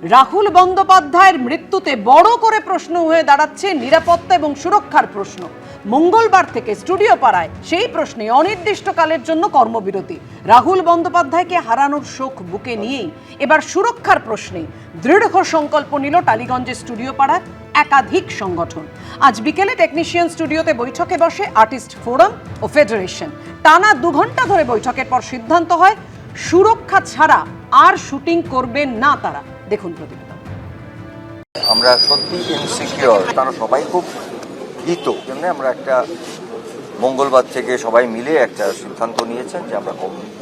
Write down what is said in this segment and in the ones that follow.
রাহুল বন্দ্যোপাধ্যায়ের মৃত্যুতে বড় করে প্রশ্ন হয়ে দাঁড়াচ্ছে নিরাপত্তা এবং সুরক্ষার প্রশ্ন। মঙ্গলবার থেকে স্টুডিও পাড়ায় সেই প্রশ্নে অনির্দিষ্টকালের জন্য কর্মবিরতি। রাহুল বন্দ্যোপাধ্যায়কে হারানোর শোক বুকে নিয়েই এবার সুরক্ষার প্রশ্নে দৃঢ় সংকল্প নিল টালিগঞ্জের স্টুডিও পাড়ার একাধিক সংগঠন। আজ বিকেলে টেকনিশিয়ান স্টুডিওতে বৈঠকে বসে আর্টিস্ট ফোরাম ও ফেডারেশন। টানা 2 ঘন্টা ধরে বৈঠকের পর সিদ্ধান্ত হয় সুরক্ষা ছাড়া আর শুটিং করবেন না তারা। দেখুন প্রতিবেদন। আমরা সত্যি ইনসিকিউর, তারা সবাই খুব ভীত। জন্য আমরা একটা মঙ্গলবার থেকে সবাই মিলে একটা সিদ্ধান্ত নিয়েছেন যে আমরা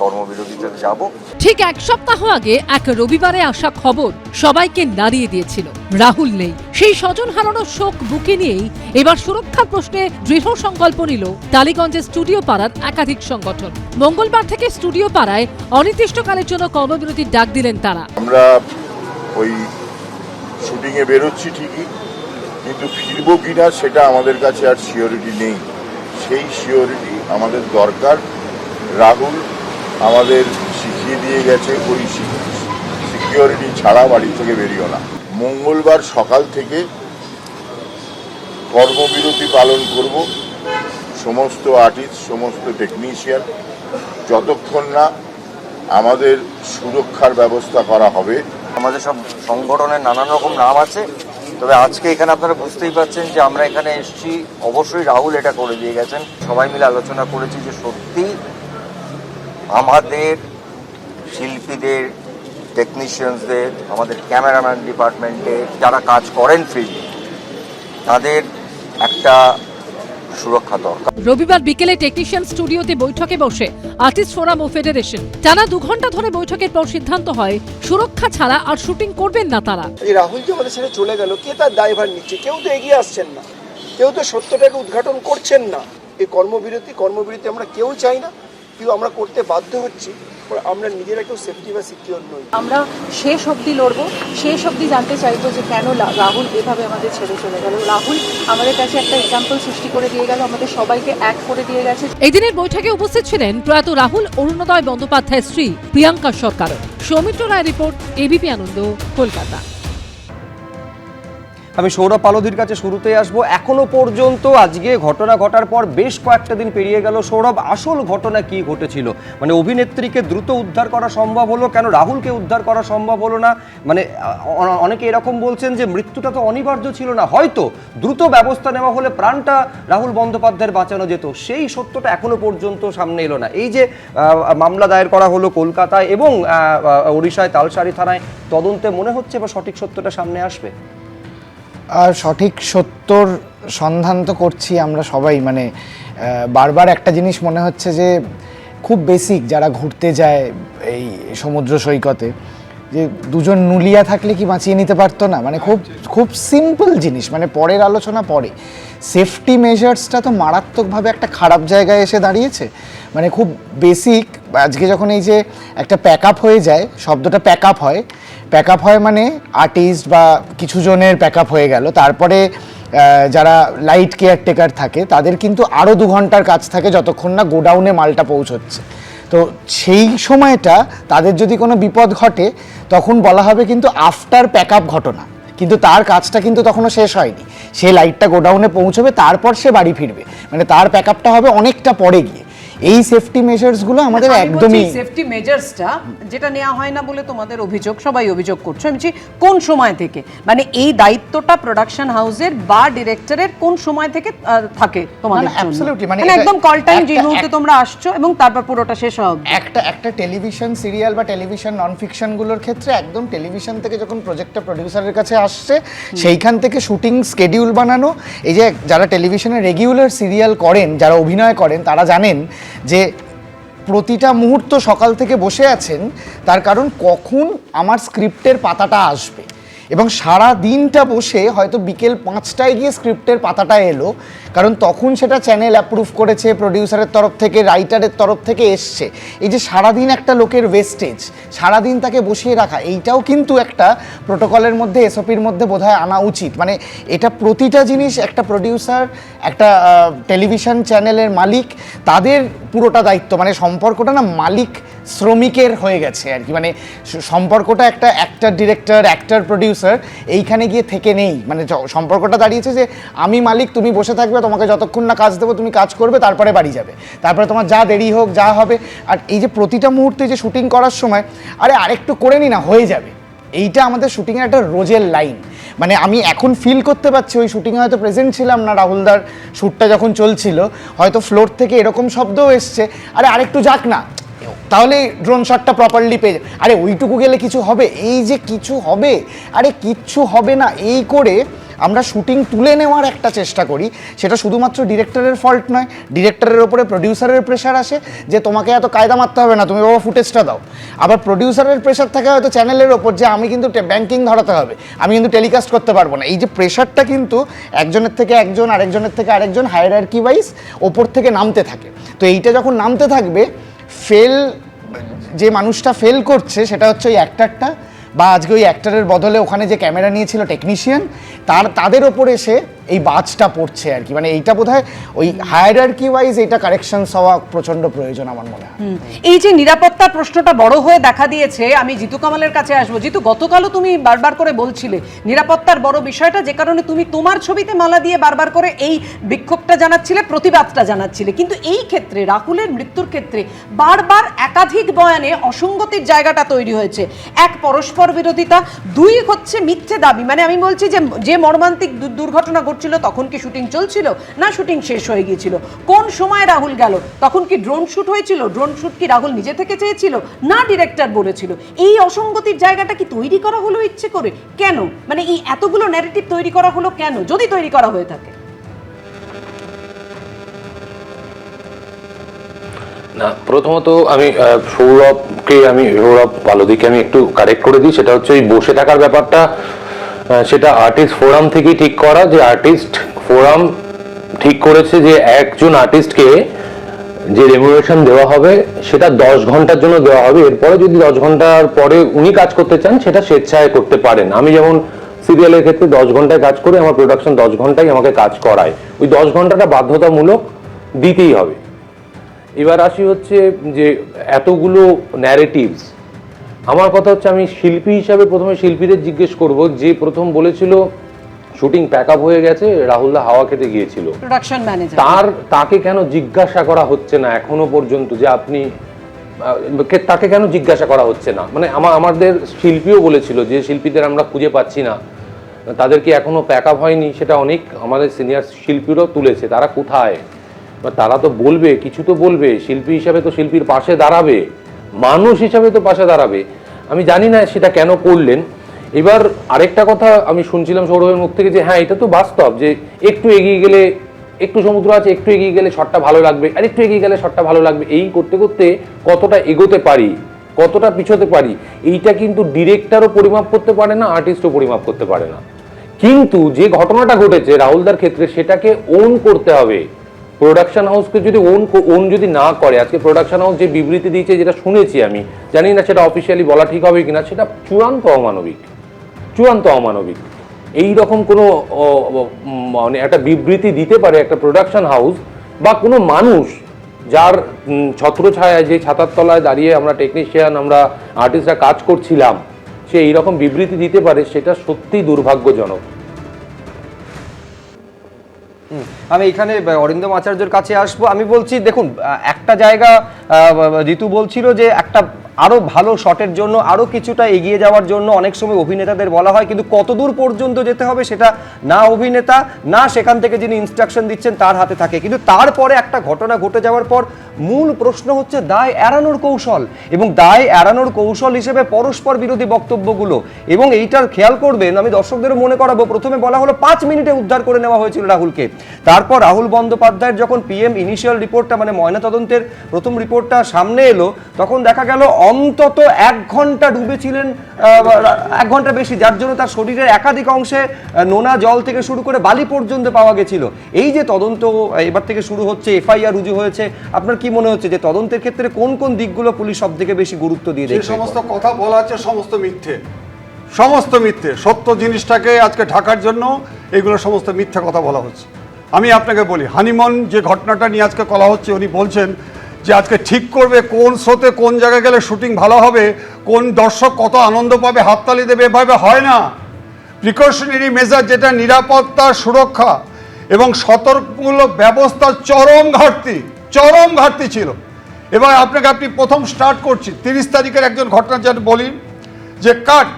কর্মবিরতিতে যাব। ঠিক 1 সপ্তাহ আগে এক রবিবারে আসা খবর সবাইকে নাড়িয়ে দিয়েছিল। রাহুল নেই, সেই স্বজন হারানোর শোক বুকে নিয়েই এবার সুরক্ষার প্রশ্নে দৃঢ় সংকল্প নিল টালিগঞ্জের স্টুডিও পাড়ার একাধিক সংগঠন। মঙ্গলবার থেকে স্টুডিও পাড়ায় অনির্দিষ্টকালের জন্য কর্মবিরতির ডাক দিলেন তারা। আমরা ওই শুটিংয়ে বেরোচ্ছি ঠিকই, কিন্তু ফিরবো কিনা সেটা আমাদের কাছে আর সিওরিটি নেই। সেই সিওরিটি আমাদের দরকার। রাহুল আমাদের শিখিয়ে দিয়ে গেছে ওই সিকিউরিটি ছাড়া বাড়ি থেকে বেরিও না। মঙ্গলবার সকাল থেকে কর্মবিরতি পালন করব সমস্ত আর্টিস্ট, সমস্ত টেকনিশিয়ান, যতক্ষণ না আমাদের সুরক্ষার ব্যবস্থা করা হবে। আমাদের সব সংগঠনের নানান রকম নাম আছে, তবে আজকে এখানে আপনারা বুঝতেই পারছেন যে আমরা এখানে এসেছি, অবশ্যই রাহুল এটা করে দিয়ে গেছেন। সবাই মিলে আলোচনা করেছি যে সত্যি আমাদের শিল্পীদের, টেকনিশিয়ানসদের, আমাদের ক্যামেরাম্যান ডিপার্টমেন্টে যারা কাজ করেন ফিল্ডে, তাদের একটা সুরক্ষা দরকার। রবিবার বিকেলে টেকনিশিয়ান স্টুডিওতে বৈঠকে বসে আর্টিস্ট ফোরাম ও ফেডারেশন। টানা 2 ঘন্টা ধরে বৈঠকের পর সিদ্ধান্ত হয় সুরক্ষা ছাড়া আর শুটিং করবেন না তারা। এই রাহুল যে আমাদের ছেড়ে চলে গেল, কে তার দায়ভার নিচ্ছে? কেউ তো এগিয়ে আসছেন না, কেউ তো সত্যটাকে উদ্ঘাটন করছেন না। এই কর্মবিরতি আমরা কেউ চাই না, কেউ আমরা করতে বাধ্য হচ্ছি। আমরা নিজেরা কেউ সেফটি বা সিকিউর নই। আমরা শেষ অবধি লড়বো, শেষ অবধি জানতে চাইবো যে কেন রাহুল এভাবে আমাদের ছেড়ে চলে গেল। রাহুল আমাদের কাছে একটা এক্সাম্পল সৃষ্টি করে দিয়ে গেল, আমাদের সবাইকে এক করে দিয়ে গেছে। এই দিনের বৈঠকে উপস্থিত ছিলেন প্রয়াত রাহুল অরুণোদয় বন্দ্যোপাধ্যায়ের স্ত্রী প্রিয়াঙ্কা সরকার। সৌমিত্র রায় রিপোর্ট, এবিপি আনন্দ, কলকাতা। আমি সৌরভ পালোধির কাছে শুরুতেই আসবো। এখনো পর্যন্ত আজকে ঘটনা ঘটার পর বেশ কয়েকটা দিন পেরিয়ে গেল। সৌরভ, আসল ঘটনা কি ঘটেছিল? মানে অভিনেত্রীকে দ্রুত উদ্ধার করা সম্ভব হলো, কেন রাহুলকে উদ্ধার করা সম্ভব হলো না? মানে অনেকে এরকম বলছেন যে মৃত্যুটা তো অনিবার্য ছিল না, হয়তো দ্রুত ব্যবস্থা নেওয়া হলে প্রাণটা রাহুল বন্দ্যোপাধ্যায়ের বাঁচানো যেত। সেই সত্যটা এখনো পর্যন্ত সামনে এলো না। এই যে মামলা দায়ের করা হলো কলকাতায় এবং ওড়িশায় তালসারি থানায়, তদন্তে মনে হচ্ছে বা সঠিক সত্যটা সামনে আসবে? আর সঠিক সত্যর সন্ধান তো করছি আমরা সবাই। মানে বারবার একটা জিনিস মনে হচ্ছে যে খুব বেসিক, যারা ঘুরতে যায় এই সমুদ্র সৈকতে, যে 2জন নুলিয়া থাকলে কি বাঁচিয়ে নিতে পারতো না? মানে খুব খুব সিম্পল জিনিস, মানে পরের আলোচনা পরে। সেফটি মেজার্সটা তো মারাত্মকভাবে একটা খারাপ জায়গায় এসে দাঁড়িয়েছে। মানে খুব বেসিক। আজকে যখন এই যে একটা প্যাক আপ হয়ে যায়, শব্দটা প্যাক আপ হয় মানে আর্টিস্ট বা কিছু জনের প্যাক আপ হয়ে গেল, তারপরে যারা লাইট কেয়ারটেকার থাকে তাদের কিন্তু আরও 2 ঘন্টার কাজ থাকে যতক্ষণ না গোডাউনে মালটা পৌঁছচ্ছে। তো সেই সময়টা তাদের যদি কোনো বিপদ ঘটে তখন বলা হবে কিন্তু আফটার প্যাক আপ ঘটনা, কিন্তু তার কাজটা কিন্তু তখনও শেষ হয়নি। সে লাইটটা গোডাউনে পৌঁছবে, তারপর সে বাড়ি ফিরবে, মানে তার প্যাক আপটা হবে অনেকটা পরে গিয়ে। এই সেফটি মেজার্সগুলো আমাদের একদমই, সেফটি মেজার্সটা যেটা নেওয়া হয় না বলে তোমাদের অভিযোগ, সবাই অভিযোগ করছো। আমি বলছি কোন সময় থেকে, মানে এই দায়িত্বটা প্রোডাকশন হাউসের বা ডিরেক্টরের কোন সময় থেকে থাকে তোমাদের জন্য? অ্যাবসলিউটলি, মানে একদম কল টাইম যে মুহূর্তে তোমরা আসছো এবং তারপর পুরোটা শেষ হবে। একটা টেলিভিশন সিরিয়াল বা টেলিভিশন নন ফিকশনগুলোর ক্ষেত্রে একদম টেলিভিশন থেকে যখন প্রজেক্টটা প্রডিউসারের কাছে আসছে, সেইখান থেকে শুটিং স্কেডিউল বানানো। এই যে যারা টেলিভিশনে রেগুলার সিরিয়াল করেন, যারা অভিনয় করেন, তারা জানেন যে প্রতিটা মুহূর্ত সকাল থেকে বসে আছেন, তার কারণ কখন আমার স্ক্রিপ্টের পাতাটা আসবে। এবং সারা দিনটা বসে হয়তো বিকেল 5টায় গিয়ে স্ক্রিপ্টের পাতাটা এলো, কারণ তখন সেটা চ্যানেল অ্যাপ্রুভ করেছে, প্রডিউসারের তরফ থেকে, রাইটারের তরফ থেকে এসছে। এই যে সারাদিন একটা লোকের ওয়েস্টেজ, সারাদিন তাকে বসিয়ে রাখা, এইটাও কিন্তু একটা প্রোটোকলের মধ্যে, এসওপির মধ্যে বোধহয় আনা উচিত। মানে এটা প্রতিটা জিনিস একটা প্রডিউসার, একটা টেলিভিশন চ্যানেলের মালিক, তাদের পুরোটা দায়িত্ব। মানে সম্পর্কটা না মালিক শ্রমিকের হয়ে গেছে আর কি, মানে সম্পর্কটা একটা অ্যাক্টর ডিরেক্টর অ্যাক্টর প্রডিউসার এইখানে গিয়ে থেকে নেই, মানে সম্পর্কটা দাঁড়িয়েছে যে আমি মালিক, তুমি বসে থাকবে, তোমাকে যতক্ষণ না কাজ দেবো তুমি কাজ করবে, তারপরে বাড়ি যাবে, তারপরে তোমার যা দেরি হোক যা হবে। আর এই যে প্রতিটা মুহূর্তে যে শুটিং করার সময় আরে আরেকটু করে নি না হয়ে যাবে, এইটা আমাদের শুটিংয়ের একটা রোজের লাইন। মানে আমি এখন ফিল করতে পারছি, ওই শুটিংয়ে হয়তো প্রেজেন্ট ছিলাম না, রাহুলদার শ্যুটটা যখন চলছিল হয়তো ফ্লোর থেকে এরকম শব্দও এসছে, আরে আরেকটু যাক না, তাহলে ড্রোন শটটা প্রপারলি পেয়ে, আরে ওইটুকু গেলে কিছু হবে, এই যে কিছু হবে, আরে কিচ্ছু হবে না, এই করে আমরা শুটিং তুলে নেওয়ার একটা চেষ্টা করি। সেটা শুধুমাত্র ডিরেক্টরের ফল্ট নয়, ডিরেক্টরের ওপরে প্রডিউসারের প্রেশার আসে যে তোমাকে এত কায়দা মারতে হবে না, তুমি বাবা ফুটেজটা দাও। আবার প্রডিউসারের প্রেশার থাকে হয়তো চ্যানেলের ওপর যে আমি কিন্তু ব্যাংকিং ধরাতে হবে, আমি কিন্তু টেলিকাস্ট করতে পারবো না। এই যে প্রেশারটা কিন্তু একজনের থেকে একজন, আরেকজনের থেকে আরেকজন হায়ারার্কি ওয়াইজ ওপর থেকে নামতে থাকে। তো এইটা যখন নামতে থাকবে, যে মানুষটা ফেল করছে সেটা হচ্ছে ওই অ্যাক্টরটা, বা আজকে ওই অ্যাক্টরের বদলে ওখানে যে ক্যামেরা নিয়েছিল টেকনিশিয়ান, তাদের ওপরে এসে এই বাজটা পড়ছে আর কি। মানে এইটা বোধহয় ওই হায়ারার্কি ওয়াইজ এটা কারেকশনস হওয়া প্রচন্ড প্রয়োজন আমার মনে হয়। এই যে নিরাপত্তার প্রশ্নটা বড় হয়ে দেখা দিয়েছে, আমি জিতু কামালের কাছে আসবো। জিতু, গতকালও তুমি বারবার করে বলছিলে নিরাপত্তার বড় বিষয়টা, যে কারণে তুমি তোমার ছবিতে মালা দিয়ে বারবার করে এই বিক্ষোভটা জানাচ্ছিলে, প্রতিবাদটা জানাচ্ছিলে, কিন্তু এই ক্ষেত্রে রাহুলের মৃত্যুর ক্ষেত্রে বারবার একাধিক বয়ানে অসঙ্গতির জায়গাটা তৈরি হয়েছে। এক, পরস্পর বিরোধিতা; দুই হচ্ছে মিথ্যে দাবি। মানে আমি বলছি যে মর্মান্তিক দুর্ঘটনা ছিল তখন কি শুটিং চলছিল, না শুটিং শেষ হয়ে গিয়েছিল, কোন সময় রাহুল গেল, তখন কি ড্রোন শুট হয়েছিল, ড্রোন শুট কি রাহুল নিজে থেকে চেয়েছিল, না ডিরেক্টর বলেছিল। এই অসঙ্গতির জায়গাটা কি তৈরি করা হলো ইচ্ছে করে? কেন, মানে এই এতগুলো ন্যারেটিভ তৈরি করা হলো কেন, যদি তৈরি করা হয়ে থাকে? না, প্রথমত আমি সৌরভ বালদিকে আমি একটু কারেক্ট করে দিই। সেটা হচ্ছে ওই বসে থাকার ব্যাপারটা, সেটা আর্টিস্ট ফোরাম থেকেই ঠিক করা, যে আর্টিস্ট ফোরাম ঠিক করেছে যে একজন আর্টিস্টকে যে রেমুনারেশন দেওয়া হবে সেটা 10 ঘন্টার জন্য দেওয়া হবে। এরপরে যদি 10 ঘন্টার পরে উনি কাজ করতে চান সেটা স্বেচ্ছায় করতে পারেন। আমি যেমন সিরিয়ালের ক্ষেত্রে 10 ঘন্টায় কাজ করি, আমার প্রোডাকশন 10 ঘন্টায় আমাকে কাজ করায়, ওই 10 ঘন্টাটা বাধ্যতামূলক দিতেই হবে। এবার আসি হচ্ছে যে এতগুলো ন্যারেটিভস, আমার কথা হচ্ছে আমি শিল্পী হিসাবে প্রথমে শিল্পীদের জিজ্ঞেস করব, যে প্রথম বলেছিল শুটিং প্যাক আপ হয়ে গেছে, রাহুলদা হাওয়া খেতে গিয়েছিল, প্রোডাকশন ম্যানেজার, তাকে কেন জিজ্ঞাসা করা হচ্ছে না এখনো পর্যন্ত, যে আপনি তাকে কেন জিজ্ঞাসা করা হচ্ছে না? মানে আমাদের শিল্পীও বলেছিল যে শিল্পীদের আমরা খুঁজে পাচ্ছি না, তাদেরকে এখনো প্যাক আপ হয়নি, সেটা অনেক আমাদের সিনিয়র শিল্পীরাও তুলেছে, তারা কোথায়? তারা তো বলবে, কিছু তো বলবে, শিল্পী হিসাবে তো শিল্পীর পাশে দাঁড়াবে, মানুষ হিসাবে তো পাশে দাঁড়াবে। আমি জানি না সেটা কেন করলেন। এবার আরেকটা কথা আমি শুনছিলাম সৌরভের মুখ থেকে, যে হ্যাঁ এটা তো বাস্তব, যে একটু এগিয়ে গেলে, একটু সমুদ্র আছে, একটু এগিয়ে গেলে শটটা ভালো লাগবে, আর একটু এগিয়ে গেলে শটটা ভালো লাগবে, এই করতে করতে কতটা এগোতে পারি, কতটা পিছোতে পারি, এইটা কিন্তু ডিরেক্টরও পরিমাপ করতে পারে না, আর্টিস্টও পরিমাপ করতে পারে না। কিন্তু যে ঘটনাটা ঘটেছে রাহুলদার ক্ষেত্রে, সেটাকে ওন করতে হবে। প্রোডাকশন হাউসকে যদি ওন যদি না করে, আজকে প্রোডাকশন হাউস যে বিবৃতি দিয়েছে, যেটা শুনেছি আমি, জানি না সেটা অফিসিয়ালি বলা ঠিক হবে কিনা, সেটা চূড়ান্ত অমানবিক। এই রকম কোনো মানে একটা বিবৃতি দিতে পারে একটা প্রোডাকশন হাউস বা কোনো মানুষ, যার ছত্রছায়ায়, যে ছাতার তলায় দাঁড়িয়ে আমরা টেকনিশিয়ান, আমরা আর্টিস্টরা কাজ করছিলাম, সে এইরকম বিবৃতি দিতে পারে, সেটা সত্যিই দুর্ভাগ্যজনক। আমি এখানে অরিন্দম আচার্যের কাছে আসবো। আমি বলছি, দেখুন, একটা জায়গা ঋতু বলছিল যে একটা আরো ভালো শটের জন্য, আরো কিছুটা এগিয়ে যাওয়ার জন্য অনেক সময় অভিনেতাদের বলা হয়, কিন্তু কতদূর পর্যন্ত যেতে হবে সেটা না অভিনেতা না সেখান থেকে যিনি ইনস্ট্রাকশন দিচ্ছেন তার হাতে থাকে। কিন্তু তারপরে একটা ঘটনা ঘটে যাওয়ার পর মূল প্রশ্ন হচ্ছে দায় এড়ানোর কৌশল, এবং দায় এড়ানোর কৌশল হিসেবে পরস্পর বিরোধী বক্তব্যগুলো। এবং এইটার খেয়াল করবেন, আমি দর্শকদেরও মনে করাবো, প্রথমে বলা হলো 5 মিনিটে উদ্ধার করে নেওয়া হয়েছিল রাহুলকে। তারপর রাহুল বন্দ্যোপাধ্যায়ের যখন পিএম ইনিশিয়াল রিপোর্টটা, মানে ময়নাতদন্তের প্রথম রিপোর্টটা সামনে এলো, তখন দেখা গেল অন্তত 1 ঘন্টা ডুবেছিলেন, 1 ঘন্টা বেশি, যার জন্য তার শরীরের একাধিক অংশে নোনা জল থেকে শুরু করে বালি পর্যন্ত পাওয়া গেছিল। এই যে তদন্ত এবার থেকে শুরু হচ্ছে, এফআইআর রুজু হয়েছে, আপনার কি মনে হচ্ছে যে তদন্তের ক্ষেত্রে কোন কোন দিকগুলো পুলিশ সব থেকে বেশি গুরুত্ব দিয়ে দেখছে? সমস্ত কথা বলা হচ্ছে সমস্ত মিথ্যে, সত্য জিনিসটাকে আজকে ঢাকার জন্য এগুলো সমস্ত মিথ্যা কথা বলা হচ্ছে। আমি আপনাকে বলি, হানিমন যে ঘটনাটা নিয়ে আজকে বলা হচ্ছে, উনি বলছেন যে আজকে ঠিক করবে কোন শোতে কোন জায়গায় গেলে শুটিং ভালো হবে, কোন দর্শক কত আনন্দ পাবে, হাততালি দেবে, এভাবে হয় না। প্রিকশনারি মেজার, যেটা নিরাপত্তা, সুরক্ষা এবং সতর্কমূলক ব্যবস্থার চরম ঘাটতি ছিল। এবার আপনি প্রথম স্টার্ট করছি 30 তারিখের একজন ঘটনা যেটা বলি, যে কাট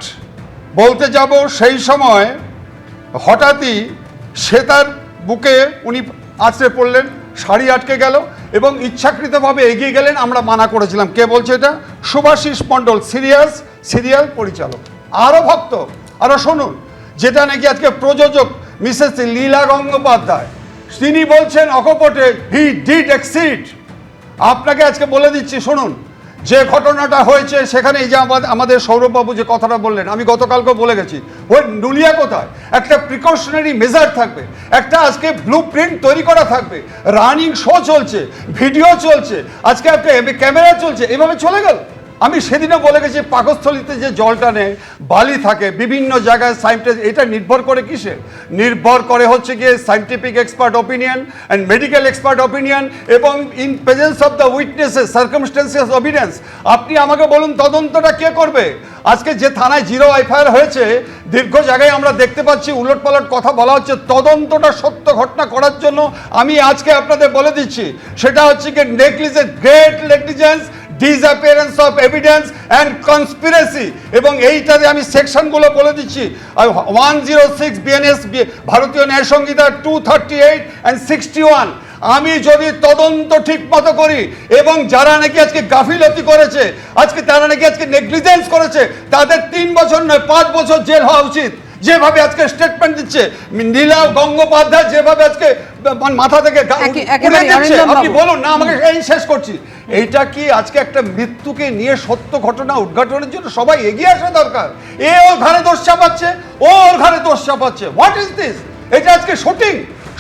বলতে যাব সেই সময় হঠাৎই সে তার বুকে উনি আছড়ে পড়লেন, শাড়ি আটকে গেল এবং ইচ্ছাকৃতভাবে এগিয়ে গেলেন। আমরা মানা করেছিলাম। কে বলছে এটা? শুভাশিস মণ্ডল, সিরিয়াল পরিচালক, আরও ভক্ত। আরও শুনুন, যেটা নাকি আজকে প্রযোজক মিসেস লীলা গঙ্গোপাধ্যায়, তিনি বলছেন অকপটে হি ডিড এক্সিড। আপনাকে আজকে বলে দিচ্ছি, শুনুন, যে ঘটনাটা হয়েছে সেখানে এই যে আমাদের সৌরভবাবু যে কথাটা বললেন, আমি গতকালকে বলে গেছি, ওই নুলিয়া কোথায় একটা প্রিকশনারি মেজার থাকবে, একটা আজকে ব্লু প্রিন্ট তৈরি করা থাকবে, রানিং শো চলছে, ভিডিও চলছে, আজকে একটা ক্যামেরা চলছে, এভাবে চলে গেল। আমি সেদিনও বলে গেছি, পাকস্থলীতে যে জলটা নেই, বালি থাকে বিভিন্ন জায়গায়, সাইন্টিস্ট, এটা নির্ভর করে কিসে? নির্ভর করে হচ্ছে গিয়ে scientific expert opinion and medical expert opinion এবং in presence of the witnesses, circumstances evidence. আপনি আমাকে বলুন তদন্তটা কে করবে? আজকে যে থানায় 0 এফআইআর হয়েছে, দীর্ঘ জায়গায় আমরা দেখতে পাচ্ছি উলটপালট কথা বলা হচ্ছে। তদন্তটা সত্য ঘটনা করার জন্য আমি আজকে আপনাদের বলে দিচ্ছি, সেটা হচ্ছে কি great negligence, disappearance of evidence and conspiracy. এবং এইটাতে আমি সেকশনগুলো বলে দিচ্ছি, 106 বিএনএস, ভারতীয় ন্যায় সংহিতা 238 অ্যান্ড 61। আমি যদি তদন্ত ঠিক মতো করি এবং যারা নাকি আজকে গাফিলতি করেছে, আজকে তারা নাকি আজকে নেগলিজেন্স করেছে, তাদের 3 বছর নয় 5 বছর জেল হওয়া উচিত। যেভাবে আজকে স্টেটমেন্ট দিচ্ছে নীলা গঙ্গোপাধ্যায়, যেভাবে আজকে মাথা থেকে আপনি বলুন না আমাকে, এই শেষ করছি। এইটা কি আজকে একটা মৃত্যুকে নিয়ে সত্য ঘটনা উদ্ঘাটনের জন্য সবাই এগিয়ে আসা দরকার? ওর ঘাড়ে দোষ চাপাচ্ছে, ওর ঘাড়ে দোষ চাপাচ্ছে। What is this? এটা আজকে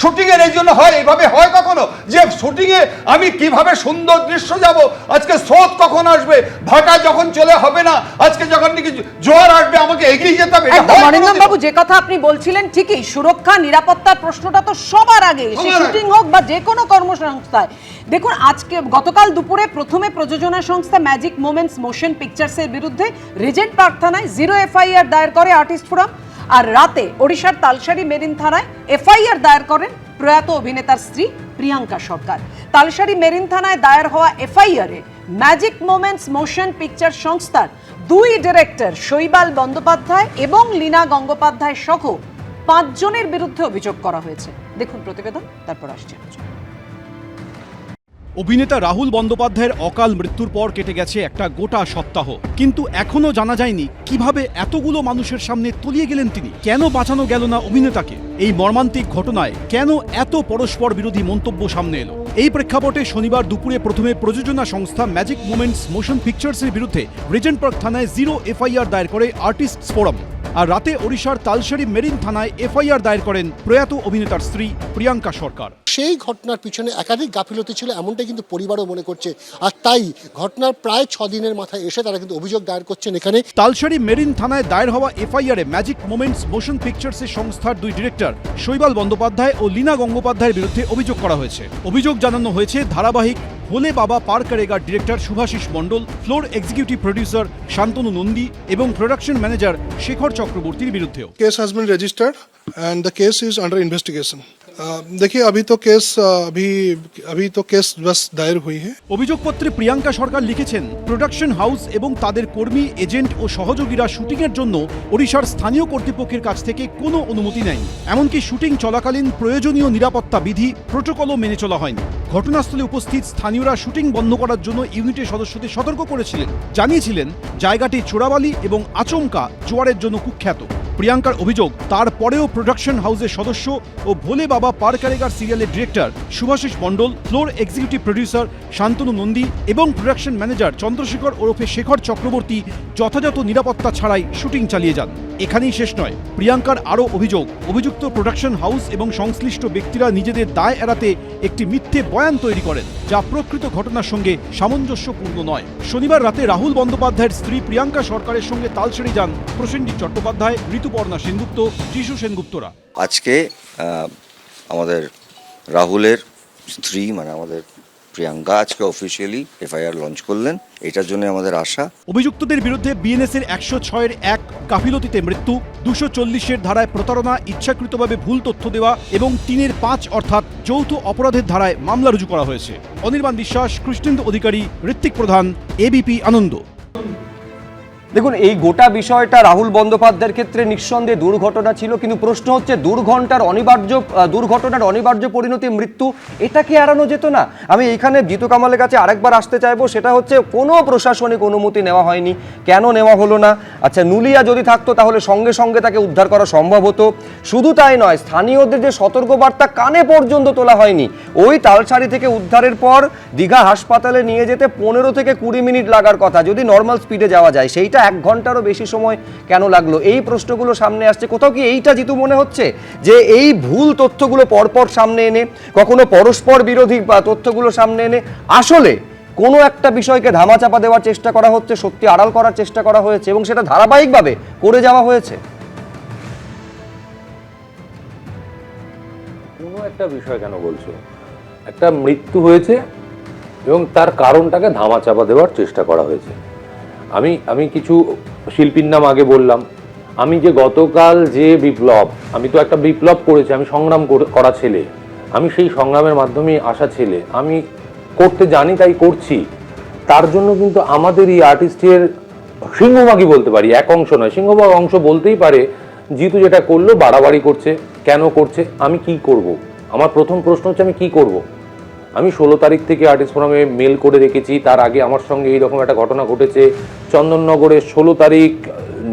শুটিংয়ের এই জন্য হয়, এইভাবে হয় কখনো যে শুটিংয়ে আমি কিভাবে সুন্দর দৃশ্য যাব, আজকে স্রোত কখন আসবে, ভাটা যখন চলে হবে না, আজকে যখন নাকি জোয়ার আসবে আমাকে এগিয়ে যেতে হবে। বাবু, যে কথা আপনি বলছিলেন ঠিকই, সুরক্ষা নিরাপত্তার প্রশ্নটা তো সবার আগে, শুটিং হোক বা যে কোনো কর্মসংস্থায়। দেখুন, আজকে গতকাল দুপুরে প্রথমে প্রযোজনা সংস্থা ম্যাজিক মোমেন্টস মোশন পিকচার্সের বিরুদ্ধে রিজেন্ট পার্ক থানায় 0 এফআইআর দায়ের করে আর্টিস্ট ফোরাম। আর রাতে ওড়িশার তালসারি মেরিন থানায় এফআইআর দায়ের করেন প্রয়াত অভিনেতার স্ত্রী প্রিয়াঙ্কা সরকার। তালসারি মেরিন থানায় দায়ের হওয়া এফআইআরে ম্যাজিক মোমেন্টস মোশন পিকচার সংস্থার 2 ডিরেক্টর শৈবাল বন্দ্যোপাধ্যায় এবং লীনা গঙ্গোপাধ্যায় সহ 5 জনের বিরুদ্ধে অভিযোগ করা হয়েছে। দেখুন প্রতিবেদন, তারপর আসছে। অভিনেতা রাহুল বন্দ্যোপাধ্যায়ের অকাল মৃত্যুর পর কেটে গেছে একটা গোটা সপ্তাহ, কিন্তু এখনো জানা যায়নি কিভাবে এতগুলো মানুষের সামনে তলিয়ে গেলেন তিনি। কেন বাঁচানো গেল না অভিনেতাকে? এই মর্মান্তিক ঘটনায় কেন এত পরস্পর বিরোধী মন্তব্য সামনে এলো? এই প্রেক্ষাপটে শনিবার দুপুরে প্রথমে প্রযোজনা সংস্থা ম্যাজিক মোমেন্টস মোশন পিকচার্সের বিরুদ্ধে রিজেন্ট পার্ক থানায় 0 এফআইআর দায়ের করে আর্টিস্টস ফোরাম। আর রাতে ওড়িশার তালসারি মেরিন থানায় এফআইআর দায়ের করেন প্রয়াত অভিনেতার স্ত্রী প্রিয়াঙ্কা সরকার। সেই ঘটনার পিছনে একাধিক গাফিলতি ছিল, এমনটাই কিন্তু পরিবারও মনে করছে। আর তাই ঘটনার প্রায় 6 দিনের মাথায় এসে তারা কিন্তু অভিযোগ দায়ের করছেন এখানে। তালসারি মেরিন থানায় দায়ের হওয়া এফআইআরে ম্যাজিক মোমেন্টস মোশন পিকচার্সের সংস্থার 2 ডিরেক্টর শৈবাল বন্দ্যোপাধ্যায় ও লীনা গঙ্গোপাধ্যায়ের বিরুদ্ধে অভিযোগ করা হয়েছে। অভিযোগ জানানো হয়েছে ধারাবাহিক ভোলে বাবা পার করেগার director Subhashis Mondal, floor executive producer Shantanu Nandi এবং প্রোডাকশন ম্যানেজার শেখর চক্রবর্তীর বিরুদ্ধেও। Case has been registered and the case is under investigation. देखिए अभी तो केस बस दायर हुई है। অভিযোগপত্রে প্রিয়াঙ্কা সরকার লিখেছেন, প্রোডাকশন হাউস এবং তাদের কর্মী, এজেন্ট ও সহযোগীরা শুটিংয়ের জন্য ওড়িশার স্থানীয় কর্তৃপক্ষের কাছ থেকে কোনো অনুমতি নেয়নি। এমনকি শুটিং চলাকালীন প্রয়োজনীয় নিরাপত্তা বিধি প্রোটোকলও মেনে চলা হয়নি। ঘটনাস্থলে উপস্থিত স্থানীয়রা শুটিং বন্ধ করার জন্য ইউনিটের সদস্যদের সতর্ক করেছিলেন, জানিয়েছিলেন জায়গাটি চোরাবালি এবং আচমকা জোয়ারের জন্য কুখ্যাত। প্রিয়াঙ্কার অভিযোগ, তারপরেও প্রোডাকশন হাউসের সদস্য ও ভোলে বাবা পার করেগার সিরিয়ালের director Subhashis Mondal, floor executive producer Shantanu Nandi এবং প্রোডাকশন ম্যানেজার চন্দ্রশেখর ওরফে শেখর চক্রবর্তী যথাযথ নিরাপত্তা ছাড়াই শুটিং চালিয়ে যান। এখানেই শেষ নয়, প্রিয়াঙ্কার আরও অভিযোগ, অভিযুক্ত প্রোডাকশন হাউস এবং সংশ্লিষ্ট ব্যক্তিরা নিজেদের দায় এড়াতে একটি মিথ্যে বয়ান তৈরি করেন, যা প্রকৃত ঘটনার সঙ্গে সামঞ্জস্যপূর্ণ নয়। শনিবার রাতে রাহুল বন্দ্যোপাধ্যায়ের স্ত্রী প্রিয়াঙ্কা সরকারের সঙ্গে তালসারি যান প্রসেনজিৎ চট্টোপাধ্যায়, ঋতুপর্ণা সেনগুপ্ত, যিশু সেনগুপ্তরা। আজকে আমাদের রাহুলের স্ত্রী মানে আমাদের প্রিয়াঙ্কা আজকে অফিসিয়ালি এফআইআর লঞ্চ করলেন, এটার জন্য আমাদের আশা। অভিযুক্তদের বিরুদ্ধে বিএনএসের 106-এর 1 গাফিলতিতে মৃত্যু, 240-এর ধারায় প্রতারণা, ইচ্ছাকৃতভাবে ভুল তথ্য দেওয়া এবং 3-এর 5 অর্থাৎ যৌথ অপরাধের ধারায় মামলা রুজু করা হয়েছে। অনির্বাণ বিশ্বাস, কৃষ্ণেন্দু অধিকারী, ঋত্বিক প্রধান, এবিপি আনন্দ। দেখুন, এই গোটা বিষয়টা রাহুল বন্দ্যোপাধ্যায়ের ক্ষেত্রে নিঃসন্দেহে দুর্ঘটনা ছিল, কিন্তু প্রশ্ন হচ্ছে দুর্ঘটনার অনিবার্য পরিণতি মৃত্যু, এটাকে এড়ানো যেত না? আমি এইখানে জিতু কামালের কাছে আরেকবার আসতে চাইবো, সেটা হচ্ছে কোনো প্রশাসনিক অনুমতি নেওয়া হয়নি, কেন নেওয়া হলো না? আচ্ছা, নুলিয়া যদি থাকতো তাহলে সঙ্গে সঙ্গে তাকে উদ্ধার করা সম্ভব হতো। শুধু তাই নয়, স্থানীয়দের যে সতর্কবার্তা কানে পর্যন্ত তোলা হয়নি। ওই তালসারি থেকে উদ্ধারের পর দীঘা হাসপাতালে নিয়ে যেতে 15 থেকে 20 মিনিট লাগার কথা, যদি নর্মাল স্পিডে যাওয়া যায়, সেইটা 1 ঘন্টারও বেশি সময় কেন লাগলো? এই প্রশ্নগুলো সামনে আসছে। কোথাও কি এইটা জিতু মনে হচ্ছে যে এই ভুল তথ্যগুলো পরপর সামনে এনে, কখনো পরস্পর বিরোধী তথ্যগুলো সামনে এনে আসলে কোনো একটা বিষয়কে ধামাচাপা দেওয়ার চেষ্টা করা হচ্ছে, সত্যি আড়াল করার চেষ্টা করা হয়েছে এবং সেটা ধারাবাহিকভাবে করে যাওয়া হয়েছে? কোনো একটা বিষয় কেন বলছো? একটা মৃত্যু হয়েছে এবং তার কারণটাকে ধামাচাপা দেওয়ার চেষ্টা করা হয়েছে। আমি কিছু শিল্পীর নাম আগে বললাম। আমি যে গতকাল যে বিপ্লব, আমি তো একটা বিপ্লব করেছি, আমি সংগ্রাম করা ছেলে, আমি সেই সংগ্রামের মাধ্যমে আসা ছেলে, আমি করতে জানি তাই করছি। তার জন্য কিন্তু আমাদের এই আর্টিস্টের সিংহভাগই বলতে পারি, এক অংশ নয়, সিংহভাগ অংশ বলতেই পারে জিতু যেটা করলো বাড়াবাড়ি করছে। কেন করছে? আমি কি করব? আমার প্রথম প্রশ্ন হচ্ছে আমি কি করব? আমি 16 তারিখ থেকে আর্টিস্ট ফোরামে মেল করে রেখেছি। তার আগে আমার সঙ্গে এইরকম একটা ঘটনা ঘটেছে। চন্দননগরে 16 তারিখ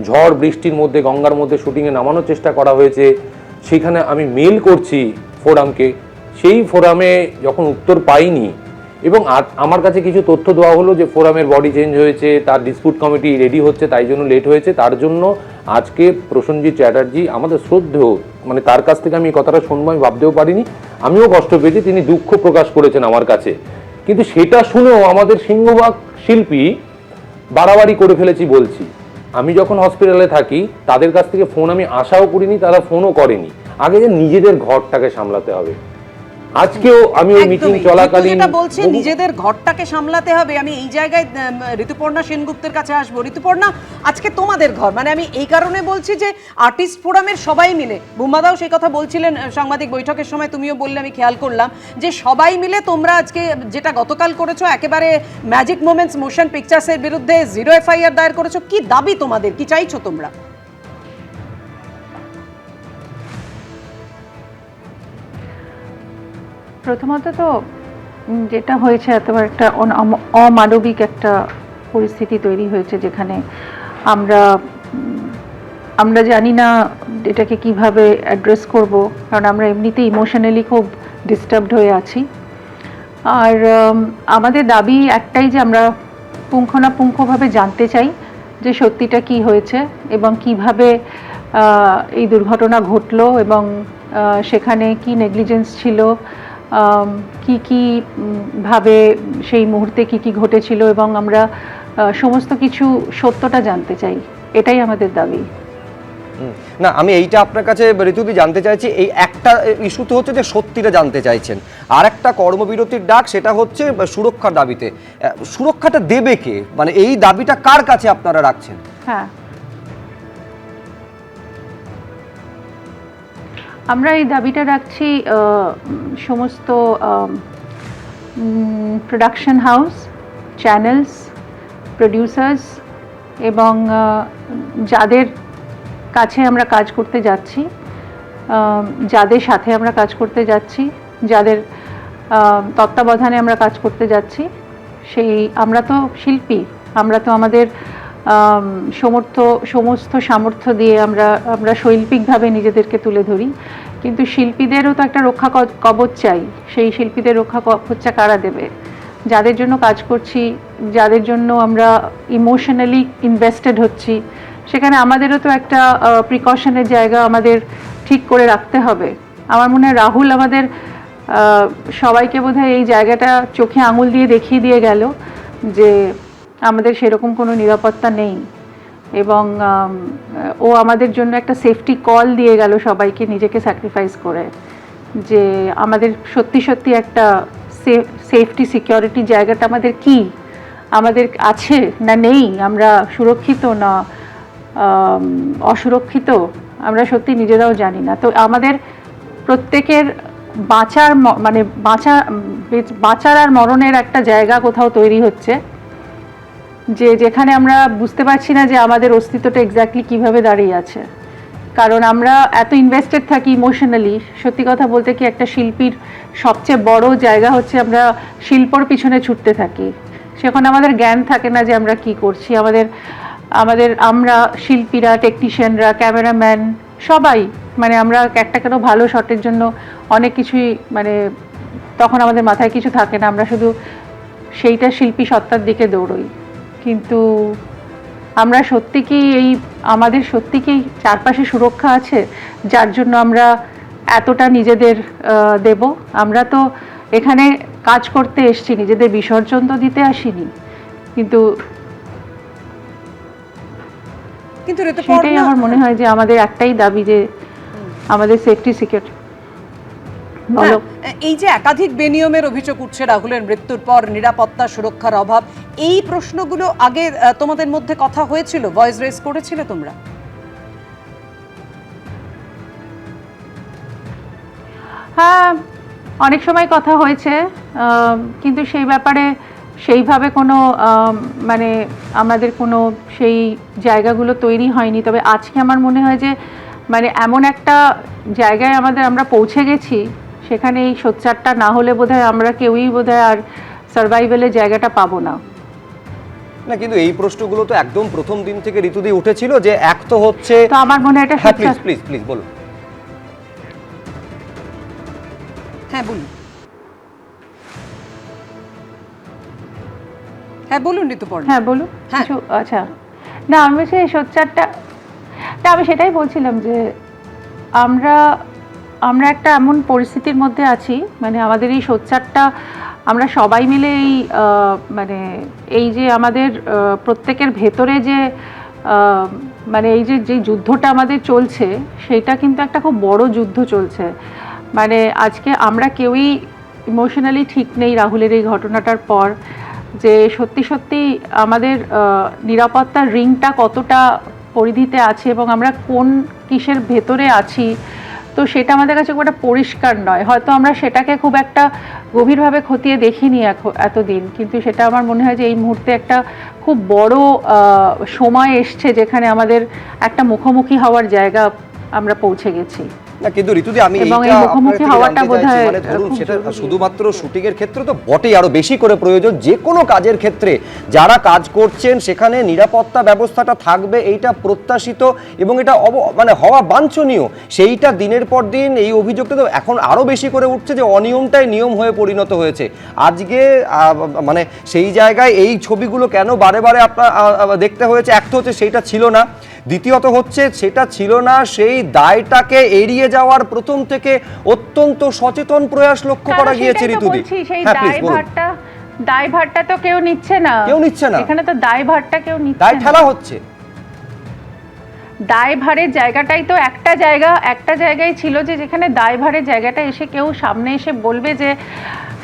ঝড় বৃষ্টির মধ্যে গঙ্গার মধ্যে শুটিংয়ে নামানোর চেষ্টা করা হয়েছে। সেখানে আমি মেল করছি ফোরামকে, সেই ফোরামে যখন উত্তর পাইনি এবং আমার কাছে কিছু তথ্য দেওয়া হলো যে ফোরামের বডি চেঞ্জ হয়েছে, তার ডিসপিউট কমিটি রেডি হচ্ছে, তাই জন্য লেট হয়েছে। তার জন্য আজকে প্রসেনজিৎ চ্যাটার্জি আমাদের শ্রদ্ধেয়, মানে তার কাছ থেকে আমি এই কথাটা শুনবো আমি ভাবতেও পারিনি, আমিও কষ্ট পেয়েছি, তিনি দুঃখ প্রকাশ করেছেন আমার কাছে। কিন্তু সেটা শুনেও আমাদের সিংহভাগ শিল্পী বাড়াবাড়ি করে ফেলেছি বলছি। আমি যখন হসপিটালে থাকি তাদের কাছ থেকে ফোন আমি আশাও করিনি, তারা ফোনও করেনি। আগে যে নিজেদের ঘরটাকে সামলাতে হবে। আজকেও আমি ওই মিটিং চলাকালীন বলছি নিজেদের ঘরটাকে সামলাতে হবে। আমি এই জায়গায় ঋতুপর্ণা সেনগুপ্তের কাছে আসবো। ঋতুপর্ণা, আজকে তোমাদের ঘর, মানে আমি এই কারণে বলছি যে আর্টিস্ট ফোরামের সবাই মিলে, বুম্বাদাও সেই কথা বলছিলেন সাংবাদিক বৈঠকের সময়, তুমিও বললে, আমি খেয়াল করলাম যে সবাই মিলে তোমরা আজকে যেটা গতকাল করেছো, একেবারে ম্যাজিক মোমেন্টস মোশন পিকচার্সের বিরুদ্ধে 0 এফআইআর দায়ের করেছো। কি দাবি তোমাদের, কি চাইছো তোমরা? প্রথমত তো যেটা হয়েছে, এতবার একটা অমানবিক একটা পরিস্থিতি তৈরি হয়েছে, যেখানে আমরা জানি না এটাকে কিভাবে অ্যাড্রেস করব, কারণ আমরা এমনিতেই ইমোশনালি খুব ডিস্টার্বড হয়ে আছি। আর আমাদের দাবি একটাই যে আমরা পুঙ্খানুপুঙ্খভাবে জানতে চাই যে সত্যিটা কি হয়েছে এবং কিভাবে এই দুর্ঘটনা ঘটলো এবং সেখানে কি নেগলিজেন্স ছিল, কি ভাবে সেই মুহূর্তে কি ঘটেছিল, এবং আমরা সমস্ত কিছু সত্যটা জানতে চাই। এটাই আমাদের দাবি। না, আমি এইটা আপনার কাছে ঋতুদি জানতে চাইছি। এই একটা ইস্যু তো হচ্ছে যে সত্যিটা জানতে চাইছেন, আর একটা কর্মবিরতির ডাক, সেটা হচ্ছে সুরক্ষার দাবিতে। সুরক্ষাটা দেবে কে? মানে এই দাবিটা কার কাছে আপনারা রাখছেন? হ্যাঁ, আমরা এই দাবিটা রাখছি সমস্ত প্রোডাকশন হাউস, চ্যানেলস, প্রডিউসার্স এবং যাদের কাছে আমরা কাজ করতে যাচ্ছি, যাদের সাথে আমরা কাজ করতে যাচ্ছি, যাদের তত্ত্বাবধানে আমরা কাজ করতে যাচ্ছি, আমরা তো শিল্পী, আমরা তো আমাদের সমস্ত সামর্থ্য দিয়ে আমরা শৈল্পিকভাবে নিজেদেরকে তুলে ধরি, কিন্তু শিল্পীদেরও তো একটা রক্ষা কবচ চাই। সেই শিল্পীদের রক্ষা কবচটা কারা দেবে? যাদের জন্য কাজ করছি, যাদের জন্য আমরা ইমোশনালি ইনভেস্টেড হচ্ছি, সেখানে আমাদেরও তো একটা প্রিকশনের জায়গা আমাদের ঠিক করে রাখতে হবে। আমার মনে হয় রাহুল আমাদের সবাইকে বোধহয় এই জায়গাটা চোখে আঙুল দিয়ে দেখিয়ে দিয়ে গেল যে আমাদের সেরকম কোনো নিরাপত্তা নেই, এবং ও আমাদের জন্য একটা সেফটি কল দিয়ে গেল সবাইকে নিজেকে স্যাক্রিফাইস করে, যে আমাদের সত্যি একটা সেফটি সিকিউরিটি জায়গাটা আমাদের কি, আমাদের আছে না নেই, আমরা সুরক্ষিত না অসুরক্ষিত, আমরা সত্যি নিজেরাও জানি না। তো আমাদের প্রত্যেকের বাঁচার আর মরণের একটা জায়গা কোথাও তৈরি হচ্ছে, যেখানে আমরা বুঝতে পারছি না যে আমাদের অস্তিত্বটা এক্স্যাক্টলি কিভাবে দাঁড়িয়ে আছে। কারণ আমরা এত ইনভেস্টেড থাকি ইমোশনালি। সত্যি কথা বলতে কি, একটা শিল্পীর সবচেয়ে বড় জায়গা হচ্ছে আমরা শিল্পর পিছনে ছুটতে থাকি, সেখানে আমাদের জ্ঞান থাকে না যে আমরা কি করছি। আমরা শিল্পীরা, টেকনিশিয়ানরা, ক্যামেরাম্যান সবাই, মানে আমরা একটা কেন ভালো শটের জন্য অনেক কিছুই, মানে তখন আমাদের মাথায় কিছু থাকে না, আমরা শুধু সেইটা শিল্পী সত্তার দিকে দৌড়ই। কিন্তু আমরা সত্যি কি আমাদের সত্যি কি চারপাশে সুরক্ষা আছে যার জন্য আমরা এতটা নিজেদের দেব? আমরা তো এখানে কাজ করতে এসেছি, নিজেদের বিসর্জন তো দিতে আসিনি। কিন্তু সেটাই আমার মনে হয় যে আমাদের একটাই দাবি, যে আমাদের সেফটি সিকিউরিটি। বলো, এই যে একাধিক বেনিয়মের অভিযোগ উঠছে রাহুলের মৃত্যুর পর, নিরাপত্তা সুরক্ষার অভাব, এই প্রশ্নগুলো আগে তোমাদের মধ্যে কথা হয়েছিল, ভয়েস রেজ করেছিলে তোমরা? হ্যাঁ, অনেক সময় কথা হয়েছে, কিন্তু সেই ব্যাপারে সেইভাবে কোনো মানে আমাদের কোনো সেই জায়গাগুলো তৈরি হয়নি। তবে আজকে আমার মনে হয় যে মানে এমন একটা জায়গায় আমরা পৌঁছে গেছি, সেখানে এই সোচ্চারটা না হলে বোধহয় আমরা কেউই বোধহয় আর সার্ভাইভালের জায়গাটা পাবো না। না, কিন্তু এই প্রশ্নগুলো তো একদম প্রথম দিন থেকে ঋতুদি উঠেছিল, যে এক তো হচ্ছে, তো আমার মনে হয় এটা প্লিজ বলুন। হ্যাঁ বলুন, হ্যাঁ বলুন ঋতুপর্ণা। হ্যাঁ বলুন। কিছু আচ্ছা, না আমি সেই সোচ্চারটা, আমি সেটাই বলছিলাম যে আমরা একটা এমন পরিস্থিতির মধ্যে আছি, মানে আমাদের এই সোচ্চারটা আমরা সবাই মিলে মানে এই যে আমাদের প্রত্যেকের ভেতরে যে মানে এই যে যুদ্ধটা আমাদের চলছে, সেটা কিন্তু একটা খুব বড় যুদ্ধ চলছে। মানে আজকে আমরা কেউই ইমোশনালি ঠিক নেই রাহুলের এই ঘটনাটার পর, যে সত্যি আমাদের নিরাপত্তার রিংটা কতটা পরিধিতে আছে এবং আমরা কোন কিসের ভেতরে আছি, তো সেটা আমাদের কাছে খুব একটা পরিষ্কার নয়। হয়তো আমরা সেটাকে খুব একটা গভীরভাবে খতিয়ে দেখিনি এতদিন, কিন্তু সেটা আমার মনে হয় যে এই মুহূর্তে একটা খুব বড় সময় এসছে, যেখানে আমাদের একটা মুখোমুখি হওয়ার জায়গা আমরা পৌঁছে গেছি। না, কিন্তু ঋতুদি আমি মানে ধরুন সেটা শুধুমাত্র শুটিং এর ক্ষেত্রে তো বটেই, আরো বেশি করে প্রয়োজন যে কোনো কাজের ক্ষেত্রে যারা কাজ করছেন সেখানে নিরাপত্তা ব্যবস্থাটা থাকবে, এইটা প্রত্যাশিত এবং এটা মানে হওয়া বাঞ্ছনীয়। সেইটা দিনের পর দিন এই অভিযোগটা তো এখন আরো বেশি করে উঠছে যে অনিয়মটাই নিয়ম হয়ে পরিণত হয়েছে। আজকে মানে সেই জায়গায় এই ছবিগুলো কেন বারে বারে আপনার দেখতে হয়েছে? এক তো হচ্ছে সেইটা ছিল না, দ্বিতীয়ত হচ্ছে সেটা ছিল না সেই দায়টাকে এড়িয়ে যাওয়ার প্রথম থেকে অত্যন্ত সচেতন প্রয়াস লক্ষ্য করা গিয়েছে ঋতুদি। দায়ভারটা তো কেউ নিচ্ছে না, এখানে তো দায়ভারটা কেউ নিচ্ছে না, দায় ঠেলা হচ্ছে। দায়ভারের জায়গাটাই তো একটা জায়গায় ছিল, যে যেখানে দায়ভারের জায়গাটা এসে কেউ সামনে এসে বলবে যে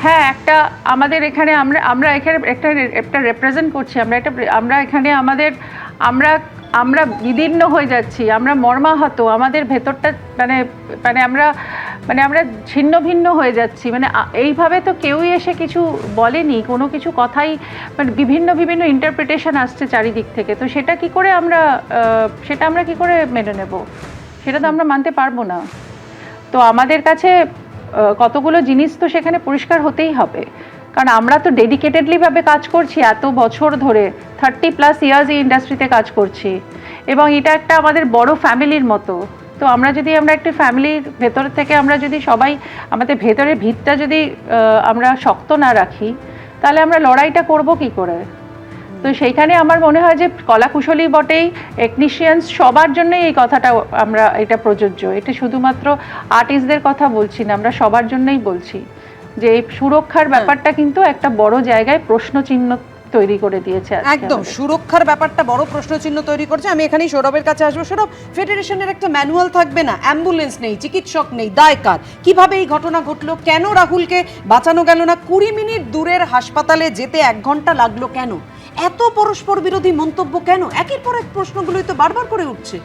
হ্যাঁ একটা আমাদের এখানে আমরা এখানে একটা রিপ্রেজেন্ট করছি, আমরা এখানে আমরা বিদীর্ণ হয়ে যাচ্ছি, আমরা মর্মাহত, আমাদের ভেতরটা মানে আমরা ছিন্ন ভিন্ন হয়ে যাচ্ছি। মানে এইভাবে তো কেউই এসে কিছু বলেনি, কোনো কিছু কথাই, মানে বিভিন্ন ইন্টারপ্রিটেশন আসছে চারিদিক থেকে। তো সেটা কি করে আমরা কি করে মেনে নেব? সেটা তো আমরা মানতে পারবো না। তো আমাদের কাছে কতগুলো জিনিস তো সেখানে পরিষ্কার হতেই হবে, কারণ আমরা তো ডেডিকেটেডলি ভাবে কাজ করছি এত বছর ধরে, 30+ ইয়ার্স এই ইন্ডাস্ট্রিতে কাজ করছি, এবং এটা একটা আমাদের বড় ফ্যামিলির মতো। তো আমরা একটা ফ্যামিলির ভেতর থেকে আমরা যদি সবাই আমাদের ভেতরের ভিতটা যদি আমরা শক্ত না রাখি, তাহলে আমরা লড়াইটা করব কি করে? তো সেইখানে আমার মনে হয় যে কলাকুশলী বটেই, টেকনিশিয়ানস সবার জন্যই এই কথাটা এটা প্রযোজ্য। এটা শুধুমাত্র আর্টিস্টদের কথা বলছি না, আমরা সবার জন্যই বলছি যে এই সুরক্ষার ব্যাপারটা কিন্তু একটা বড় জায়গায় প্রশ্ন চিহ্ন তৈরি করে দিয়েছে আজকে একদম আমাদের। সুরক্ষার ব্যাপারটা বড় প্রশ্নচিহ্ন তৈরি করছে। আমি এখানেই সৌরভের কাছে আসবো। সৌরভ, ফেডারেশনের একটা ম্যানুয়াল থাকবে না? অ্যাম্বুলেন্স নেই, চিকিৎসক নেই, দায় কার? কিভাবে এই ঘটনা ঘটলো? কেন রাহুলকে বাঁচানো গেল না? 20 মিনিট দূরের হাসপাতালে যেতে 1 ঘন্টা লাগলো কেন? এত পরস্পর বিরোধী মন্তব্য কেন? একের পর এক প্রশ্নগুলোই তো বারবার করে উঠছে।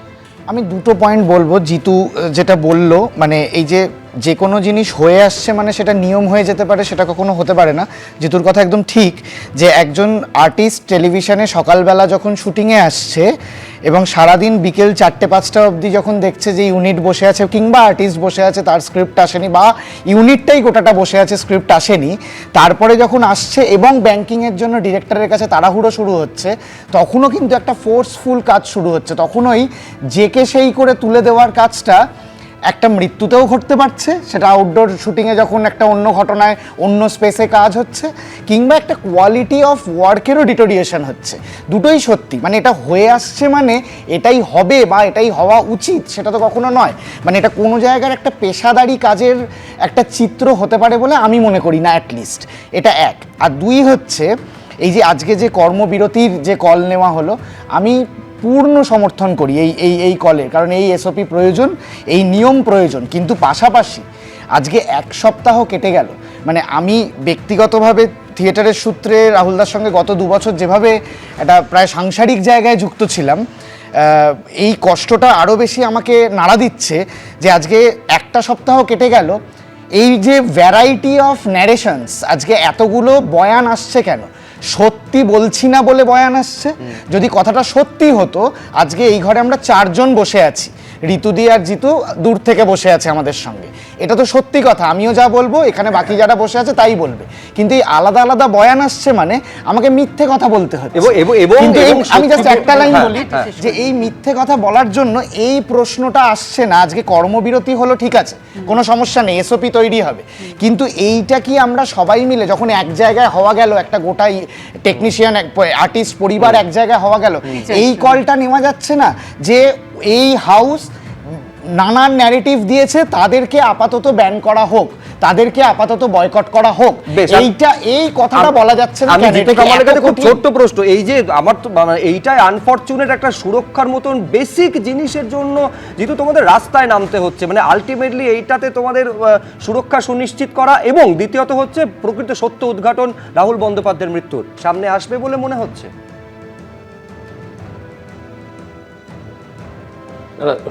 আমি দুটো পয়েন্ট বলবো। জিতু যেটা বললো, মানে এই যে কোনো জিনিস হয়ে আসছে মানে সেটা নিয়ম হয়ে যেতে পারে, সেটা কখনো হতে পারে না। জিতুর কথা একদম ঠিক, যে একজন আর্টিস্ট টেলিভিশনে সকালবেলা যখন শুটিংয়ে আসছে এবং সারাদিন বিকেল 4-5টা অবধি যখন দেখছে যে ইউনিট বসে আছে কিংবা আর্টিস্ট বসে আছে, তার স্ক্রিপ্ট আসেনি বা ইউনিটটাই গোটাটা বসে আছে, স্ক্রিপ্ট আসেনি, তারপরে যখন আসছে এবং ব্যাংকিংয়ের জন্য ডিরেক্টরের কাছে তাড়াহুড়ো শুরু হচ্ছে, তখনও কিন্তু একটা ফোর্সফুল কাজ শুরু হচ্ছে। তখনই যেকে সেই করে তুলে দেওয়ার কাজটা একটা মৃত্যুতেও ঘটতে পারছে, সেটা আউটডোর শুটিংয়ে যখন একটা অন্য ঘটনায় অন্য স্পেসে কাজ হচ্ছে, কিংবা একটা কোয়ালিটি অফ ওয়ার্কেরও ডিটোরিয়েশন হচ্ছে। দুটোই সত্যি, মানে এটা হয়ে আসছে মানে এটাই হবে বা এটাই হওয়া উচিত সেটা তো কখনো নয়। মানে এটা কোনো জায়গার একটা পেশাদারি কাজের একটা চিত্র হতে পারে বলে আমি মনে করি না, অ্যাটলিস্ট। এটা এক। আর দুই হচ্ছে, এই যে আজকে যে কর্মবিরতির যে কল নেওয়া হলো, আমি পূর্ণ সমর্থন করি এই কলের, কারণ এই এসওপি প্রয়োজন, এই নিয়ম প্রয়োজন। কিন্তু পাশাপাশি আজকে 1 সপ্তাহ কেটে গেল, মানে আমি ব্যক্তিগতভাবে থিয়েটারের সূত্রে রাহুলদার সঙ্গে গত 2 বছর যেভাবে একটা প্রায় সাংসারিক জায়গায় যুক্ত ছিলাম, এই কষ্টটা আরও বেশি আমাকে নাড়া দিচ্ছে যে আজকে 1 সপ্তাহ কেটে গেল, এই যে ভ্যারাইটি অফ ন্যারেশনস, আজকে এতগুলো বয়ান আসছে কেন? সত্যি বলছি না বলে বয়ান আসছে। যদি কথাটা সত্যি হতো, আজকে এই ঘরে আমরা 4 জন বসে আছি, ঋতুদি আর জিতু দূর থেকে বসে আছে আমাদের সঙ্গে, এটা তো সত্যি কথা। আমিও যা বলবো, এখানে বাকি যারা বসে আছে তাই বলবে। কিন্তু এই আলাদা আলাদা বয়ান আসছে মানে আমাকে মিথ্যে কথা বলতে হচ্ছে। কিন্তু আমি জাস্ট একটা লাইন বলি, যে এই মিথ্যে কথা বলার জন্য এই প্রশ্নটা আসছে না। আজকে কর্মবিরতি হলো, ঠিক আছে, কোনো সমস্যা নেই, এসওপি তৈরি হবে, কিন্তু এইটা কি আমরা সবাই মিলে যখন এক জায়গায় হওয়া গেল, একটা গোটাই টেকনিশিয়ান, আর্টিস্ট পরিবার এক জায়গায় হওয়া গেল, এই কলটা নেওয়া যাচ্ছে না যে এই হাউস নানান ন্যারেটিভ দিয়েছে, তাদেরকে আপাতত ব্যান করা হোক, তাদেরকে আপাতত বয়কট করা হোক, এই কথাটা বলা যাচ্ছে না কেন? এটা আমার কাছে খুব ছোট্ট প্রশ্ন, এই যে আমার তো মানে এইটাই আনফরচুনেট, একটা সুরক্ষার মতন বেসিক জিনিসের জন্য যেহেতু তোমাদের রাস্তায় নামতে হচ্ছে, মানে আলটিমেটলি এইটাতে তোমাদের সুরক্ষা সুনিশ্চিত করা, এবং দ্বিতীয়ত হচ্ছে প্রকৃত সত্য উদ্ঘাটন রাহুল বন্দ্যোপাধ্যায়ের মৃত্যুর সামনে আসবে বলে মনে হচ্ছে।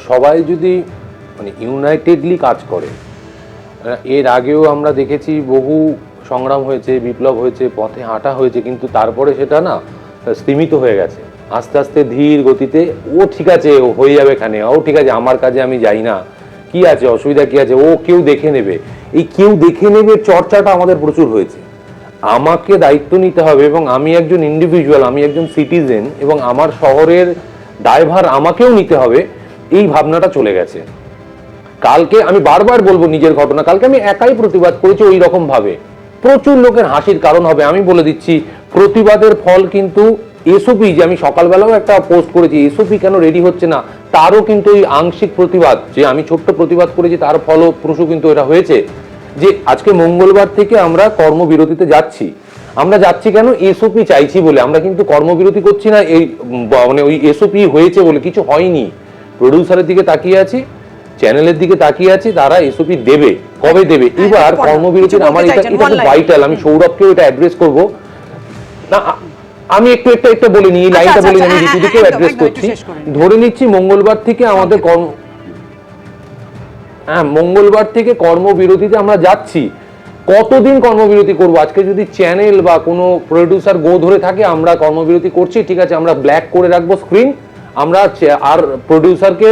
সবাই যদি মানে ইউনাইটেডলি কাজ করে, এর আগেও আমরা দেখেছি বহু সংগ্রাম হয়েছে, বিপ্লব হয়েছে, পথে হাঁটা হয়েছে, কিন্তু তারপরে সেটা না স্তীমিত হয়ে গেছে। আস্তে আস্তে ধীর গতিতে ও ঠিক আছে, ও হয়ে যাবে এখানে, ও ঠিক আছে, আমার কাজে আমি যাই না, কি আছে, অসুবিধা কি আছে, ও কেউ দেখে নেবে। এই কেউ দেখে নেবে চর্চাটা আমাদের প্রচুর হয়েছে। আমাকে দায়িত্ব নিতে হবে, এবং আমি একজন ইন্ডিভিজুয়াল, আমি একজন সিটিজেন, এবং আমার শহরের দায়ভার আমাকেও নিতে হবে, এই ভাবনাটা চলে গেছে। কালকে আমি বারবার বলবো নিজের ঘটনা, কালকে আমি একাই প্রতিবাদ করেছি ওই রকম ভাবে, প্রচুর লোকের হাসির কারণ হবে। আমি বলে দিচ্ছি, প্রতিবাদের ফল কিন্তু এসওপি, যে আমি সকালবেলাও একটা পোস্ট করেছি, এসওপি কেন রেডি হচ্ছে না, তারও কিন্তু এই আংশিক প্রতিবাদ, যে আমি ছোট্ট প্রতিবাদ করেছি তার ফলপ্রসূ কিন্তু এটা হয়েছে। যে আজকে মঙ্গলবার থেকে আমরা কর্মবিরতিতে যাচ্ছি। আমরা যাচ্ছি কেন? এসওপি চাইছি বলে। আমরা কিন্তু কর্মবিরতি করছি না এই মানে ওই এসওপি হয়েছে বলে, কিছু হয়নি। প্রডিউসারের দিকে তাকিয়ে আছি, চ্যানেলের দিকে তাকিয়ে আছি, তারা এসওপি দেবে, কবে দেবে। এবার কর্মবিরতির আমার এটা খুব ভাইটাল, আমি সৌরভকেও এটা অ্যাড্রেস করব না, আমি একটু বলে নিই, লাইনটা বলে নিই, আমি ঋতুদিকেও অ্যাড্রেস করছি। ধরে নিচ্ছি মঙ্গলবার থেকে আমাদের মঙ্গলবার থেকে কর্মবিরতিতে আমরা যাচ্ছি। কতদিন কর্মবিরতি করব? আজকে যদি চ্যানেল বা কোনো প্রডিউসার গো ধরে থাকে আমরা কর্মবিরতি করছি, ঠিক আছে, আমরা ব্ল্যাক করে রাখবো স্ক্রিন, আমরা আর প্রডিউসারকে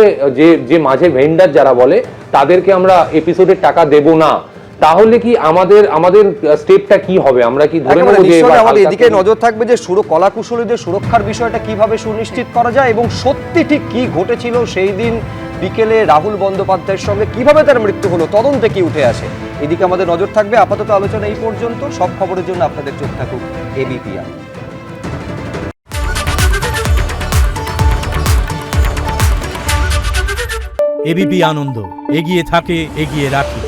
যে মাঝে ভেন্ডার যারা বলে তাদেরকে আমরা এপিসোডের টাকা দেব না। তাহলে কি আমাদের স্টেপটা কি হবে? আমরা কি ধরে নেব যে আমাদের এদিকে নজর থাকবে যে কলাকুশলীদের সুরক্ষার বিষয়টা কিভাবে সুনিশ্চিত করা যায়, এবং সত্যি ঠিক কি ঘটেছিল সেই দিন বিকেলে রাহুল বন্দ্যোপাধ্যায়ের সঙ্গে, কিভাবে তার মৃত্যু হলো, তদন্তে কি উঠে আসে, এদিকে আমাদের নজর থাকবে। আপাতত আলোচনা এই পর্যন্ত। সব খবরের জন্য আপনাদের চোখ থাকুক এবিপি আনন্দ। এবিপি আনন্দ, এগিয়ে থাকে, এগিয়ে রাখি।